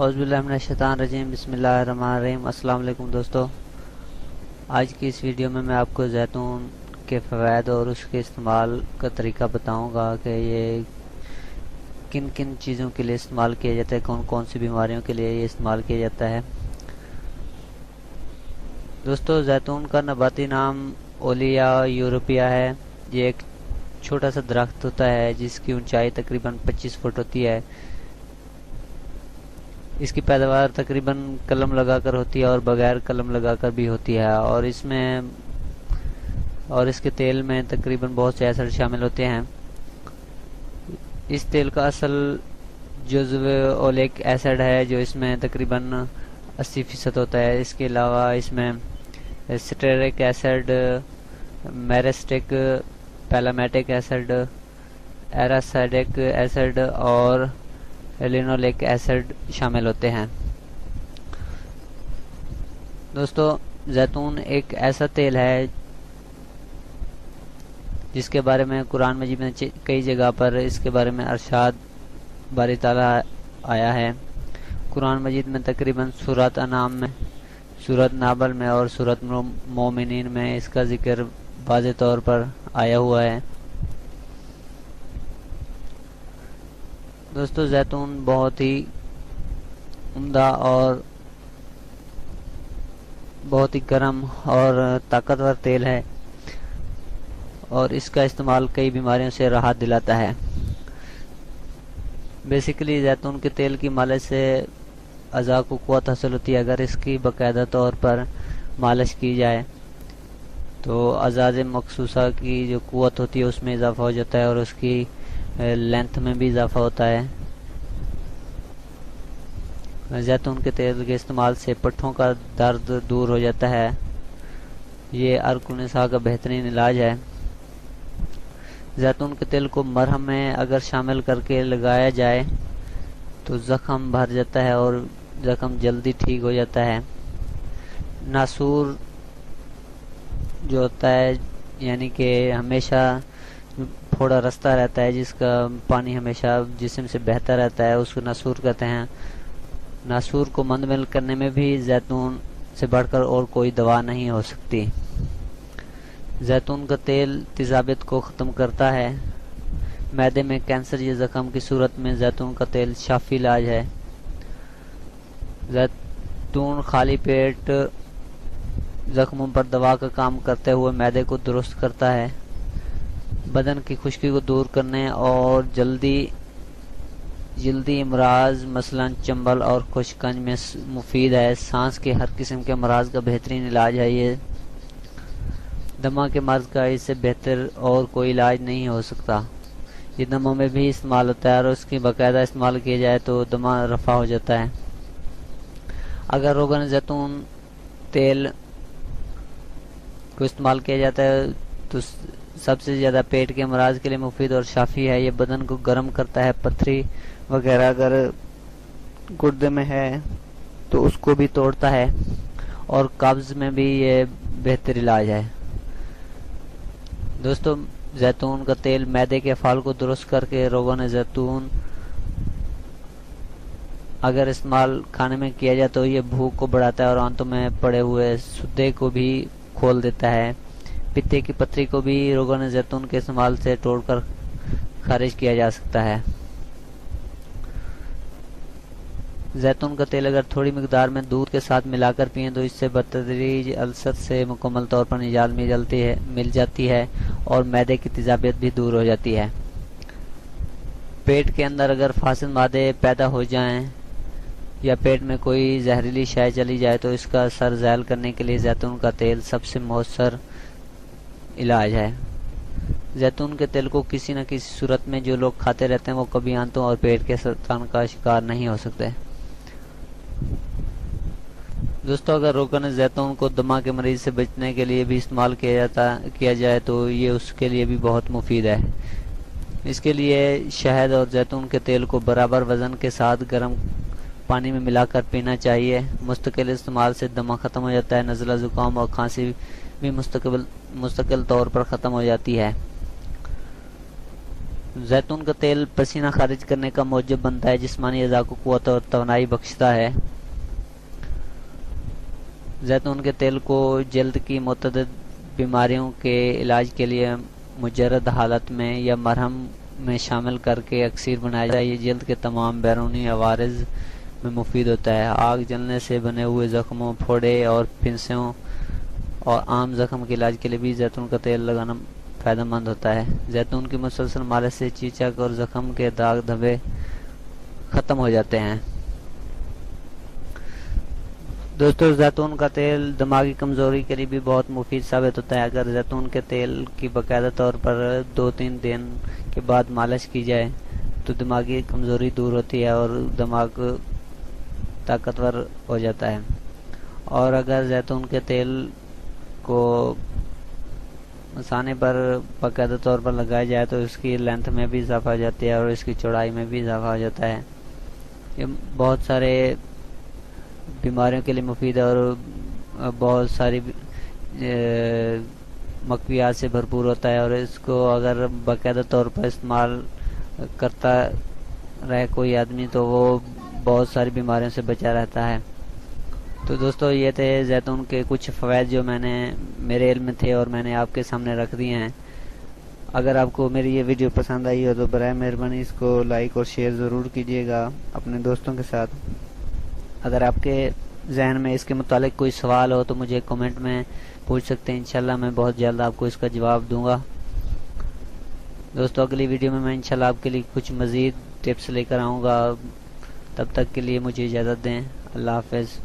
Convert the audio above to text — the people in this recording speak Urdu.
اعوذ باللہ من الشیطان الرجیم، بسم اللہ الرحمن الرحیم۔ السلام علیکم دوستو، آج کی اس ویڈیو میں آپ کو زیتون کے فوائد اور اس کے استعمال کا طریقہ بتاؤں گا کہ یہ کن کن چیزوں کے لیے استعمال کیا جاتا ہے، کون کون سی بیماریوں کے لیے یہ استعمال کیا جاتا ہے۔ دوستو، زیتون کا نباتی نام اولیا یورپیا ہے۔ یہ ایک چھوٹا سا درخت ہوتا ہے جس کی اونچائی تقریباً 25 فٹ ہوتی ہے۔ اس کی پیداوار تقریباً قلم لگا کر ہوتی ہے اور بغیر قلم لگا کر بھی ہوتی ہے، اور اس کے تیل میں تقریباً بہت سے ایسڈ شامل ہوتے ہیں۔ اس تیل کا اصل جزو اولک ایسڈ ہے جو اس میں تقریباً 80% ہوتا ہے۔ اس کے علاوہ اس میں سٹریرک ایسڈ، میرسٹک، پیلامیٹک ایسڈ، ایراسائڈک ایسڈ اور لینولک ایسڈ شامل ہوتے ہیں۔ دوستو، زیتون ایک ایسا تیل ہے جس کے بارے میں قرآن مجید میں کئی جگہ پر اس کے بارے میں ارشاد باری تعالیٰ آیا ہے۔ قرآن مجید میں تقریباً سورۃ انعام میں، سورۃ نابل میں اور سورۃ مومنین میں اس کا ذکر واضح طور پر آیا ہوا ہے۔ دوستو، زیتون بہت ہی عمدہ اور بہت ہی گرم اور طاقتور تیل ہے، اور اس کا استعمال کئی بیماریوں سے راحت دلاتا ہے۔ بیسیکلی زیتون کے تیل کی مالش سے اعضاء کو قوت حاصل ہوتی ہے۔ اگر اس کی باقاعدہ طور پر مالش کی جائے تو اعضاء مخصوصہ کی جو قوت ہوتی ہے اس میں اضافہ ہو جاتا ہے اور اس کی لینتھ میں بھی اضافہ ہوتا ہے۔ زیتون کے تیل کے استعمال سے پٹھوں کا درد دور ہو جاتا ہے۔ یہ عرق النساء کا بہترین علاج ہے۔ زیتون کے تیل کو مرہم میں اگر شامل کر کے لگایا جائے تو زخم بھر جاتا ہے اور زخم جلدی ٹھیک ہو جاتا ہے۔ ناسور جو ہوتا ہے، یعنی کہ ہمیشہ تھوڑا رستہ رہتا ہے جس کا پانی ہمیشہ جسم سے بہتا رہتا ہے، اس کو ناسور کہتے ہیں۔ ناسور کو مندمل کرنے میں بھی زیتون سے بڑھ کر اور کوئی دوا نہیں ہو سکتی۔ زیتون کا تیل تیزابیت کو ختم کرتا ہے۔ معدے میں کینسر یا زخم کی صورت میں زیتون کا تیل شافی علاج ہے۔ زیتون خالی پیٹ زخموں پر دوا کا کام کرتے ہوئے معدے کو درست کرتا ہے، بدن کی خشکی کو دور کرنے اور جلدی امراض مثلا چنبل اور خشکنج میں مفید ہے۔ سانس کے ہر قسم کے امراض کا بہترین علاج ہے۔ یہ دمہ کے مرض کا اس سے بہتر اور کوئی علاج نہیں ہو سکتا۔ یہ دموں میں بھی استعمال ہوتا ہے اور اس کی باقاعدہ استعمال کیا جائے تو دمہ رفع ہو جاتا ہے۔ اگر روغن زیتون تیل کو استعمال کیا جاتا ہے تو سب سے زیادہ پیٹ کے امراض کے لیے مفید اور شافی ہے۔ یہ بدن کو گرم کرتا ہے۔ پتھری وغیرہ اگر گردے میں ہے تو اس کو بھی توڑتا ہے، اور قبض میں بھی یہ بہتر علاج ہے۔ دوستو، زیتون کا تیل معدے کے افعال کو درست کر کے روغن زیتون اگر استعمال کھانے میں کیا جائے تو یہ بھوک کو بڑھاتا ہے اور آنتوں میں پڑے ہوئے سدے کو بھی کھول دیتا ہے۔ پتے کی پتھری کو بھی روغن زیتون کے استعمال سے توڑ کر خارج کیا جا سکتا ہے۔ زیتون کا تیل اگر تھوڑی مقدار میں دودھ کے ساتھ ملا کر پئیں تو اس سے بتدریج السر سے مکمل طور پر نجات مل جاتی ہے اور معدے کی تیزابیت بھی دور ہو جاتی ہے۔ پیٹ کے اندر اگر فاسد مادے پیدا ہو جائیں یا پیٹ میں کوئی زہریلی شے چلی جائے تو اس کا اثر زائل کرنے کے لیے زیتون کا تیل سب سے مؤثر علاج ہے۔ زیتون کے تیل کو کسی نہ کسی صورت میں جو لوگ کھاتے رہتے ہیں وہ کبھی آنتوں اور پیٹ کے سرطان کا شکار نہیں ہو سکتے۔ دوستو، اگر روغن زیتون کو دمہ کے مریض سے بچنے کے لیے بھی استعمال کیا جائے تو یہ اس کے لیے بھی بہت مفید ہے۔ اس کے لیے شہد اور زیتون کے تیل کو برابر وزن کے ساتھ گرم پانی میں ملا کر پینا چاہیے۔ مستقل استعمال سے دمہ ختم ہو جاتا ہے، نزلہ زکام اور کھانسی بھی مستقل طور پر ختم ہو جاتی ہے۔ زیتون کا تیل پسینہ خارج کرنے کا موجب بنتا ہے، جسمانی اعضاء کو قوت اور توانائی بخشتا ہے۔ زیتون کے تیل کو جلد کی متعدد بیماریوں کے علاج کے لیے مجرد حالت میں یا مرہم میں شامل کر کے اکسیر بنایا جاتا ہے۔ یہ جلد کے تمام بیرونی عوارض میں مفید ہوتا ہے۔ آگ جلنے سے بنے ہوئے زخموں، پھوڑے اور پھنسیوں اور عام زخم کے علاج کے لیے بھی زیتون کا تیل لگانا فائدہ مند ہوتا ہے۔ زیتون کی مسلسل مالش سے چیچک اور زخم کے داغ دھبے ختم ہو جاتے ہیں۔ دوستو، زیتون کا تیل دماغی کمزوری کے لیے بھی بہت مفید ثابت ہوتا ہے۔ اگر زیتون کے تیل کی باقاعدہ طور پر 2-3 دن کے بعد مالش کی جائے تو دماغی کمزوری دور ہوتی ہے اور دماغ طاقتور ہو جاتا ہے۔ اور اگر زیتون کے تیل کو مثانے پر باقاعدہ طور پر لگایا جائے تو اس کی لینتھ میں بھی اضافہ ہو جاتی ہے اور اس کی چوڑائی میں بھی اضافہ ہو جاتا ہے۔ یہ بہت سارے بیماریوں کے لیے مفید ہے اور بہت ساری مقویات سے بھرپور ہوتا ہے، اور اس کو اگر باقاعدہ طور پر استعمال کرتا رہے کوئی آدمی تو وہ بہت ساری بیماریوں سے بچا رہتا ہے۔ تو دوستو، یہ تھے زیتون کے کچھ فوائد جو میرے علم میں تھے اور میں نے آپ کے سامنے رکھ دیے ہیں۔ اگر آپ کو میری یہ ویڈیو پسند آئی ہو تو برائے مہربانی اس کو لائک اور شیئر ضرور کیجیے گا اپنے دوستوں کے ساتھ۔ اگر آپ کے ذہن میں اس کے متعلق کوئی سوال ہو تو مجھے کمنٹ میں پوچھ سکتے ہیں، انشاءاللہ میں بہت جلد آپ کو اس کا جواب دوں گا۔ دوستو، اگلی ویڈیو میں انشاءاللہ آپ کے لیے کچھ مزید ٹپس لے کر آؤں گا۔ تب تک کے لیے مجھے اجازت دیں۔ اللہ حافظ۔